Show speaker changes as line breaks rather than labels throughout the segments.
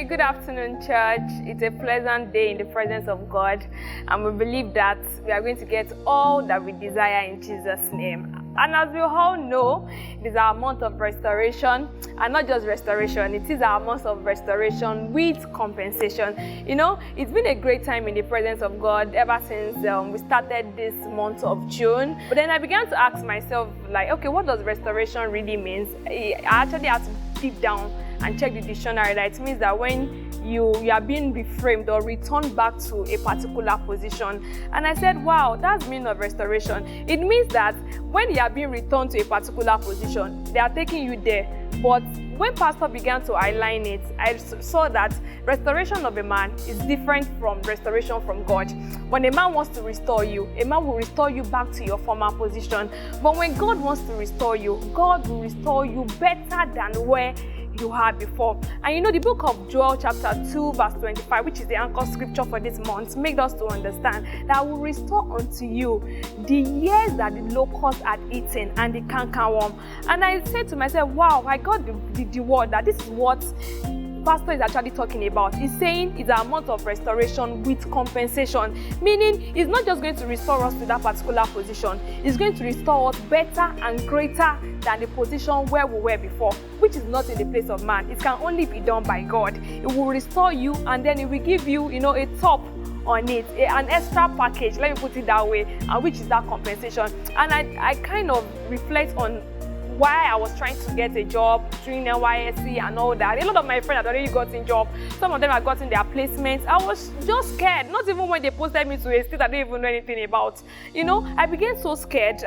good afternoon, church. It's a pleasant day in the presence of God, and we believe that we are going to get all that we desire in Jesus' name. And as we all know, it is our month of restoration, and not just restoration, it is our month of restoration with compensation. You know, it's been a great time in the presence of God ever since we started this month of June. But then I began to ask myself, like, okay, what does restoration really mean? I actually had to deep down and check the dictionary. That it means that when you are being reframed or returned back to a particular position. And I said, wow, that's the meaning of restoration. It means that when you are being returned to a particular position, they are taking you there. But when Pastor began to outline it, I saw that restoration of a man is different from restoration from God. When a man wants to restore you, a man will restore you back to your former position. But when God wants to restore you, God will restore you better than where you had before. And you know, the book of Joel chapter 2 verse 25, which is the anchor scripture for this month, makes us to understand that I will restore unto you the years that the locust had eaten and the cankerworm. And I said to myself, wow, I got the word that this is what Pastor is actually talking about. He's saying it's a month of restoration with compensation, meaning he's not just going to restore us to that particular position, he's going to restore us better and greater than the position where we were before, which is not in the place of man. It can only be done by God. It will restore you, and then it will give you, you know, a top on it, an extra package, let me put it that way, which is that compensation. And I kind of reflect on why I was trying to get a job during NYSC and all that. A lot of my friends had already gotten jobs. Some of them had gotten their placements. I was just scared, not even when they posted me to a state I didn't even know anything about. You know, I became so scared,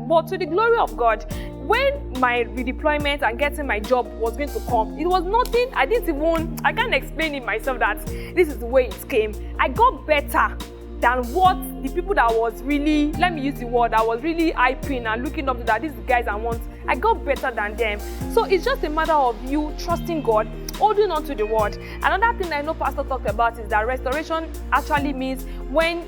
but to the glory of God, when my redeployment and getting my job was going to come, it was nothing, I can't explain it myself that this is the way it came. I got better than what the people that was really, let me use the word, I was really hyping and looking up to, that these guys I want, I got better than them. So it's just a matter of you trusting God, holding on to the word. Another thing I know Pastor talked about is that restoration actually means when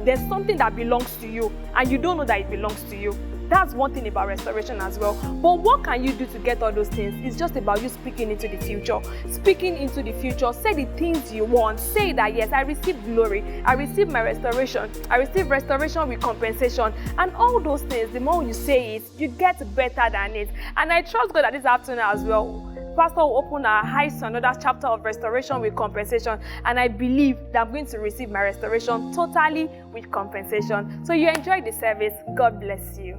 there's something that belongs to you and you don't know that it belongs to you. That's one thing about restoration as well. But what can you do to get all those things? It's just about you speaking into the future. Speaking into the future, say the things you want. Say that, yes, I receive glory. I receive my restoration. I receive restoration with compensation. And all those things, the more you say it, you get better than it. And I trust God that this afternoon as well, Pastor will open our eyes to another chapter of restoration with compensation. And I believe that I'm going to receive my restoration totally with compensation. So you enjoyed the service. God bless you.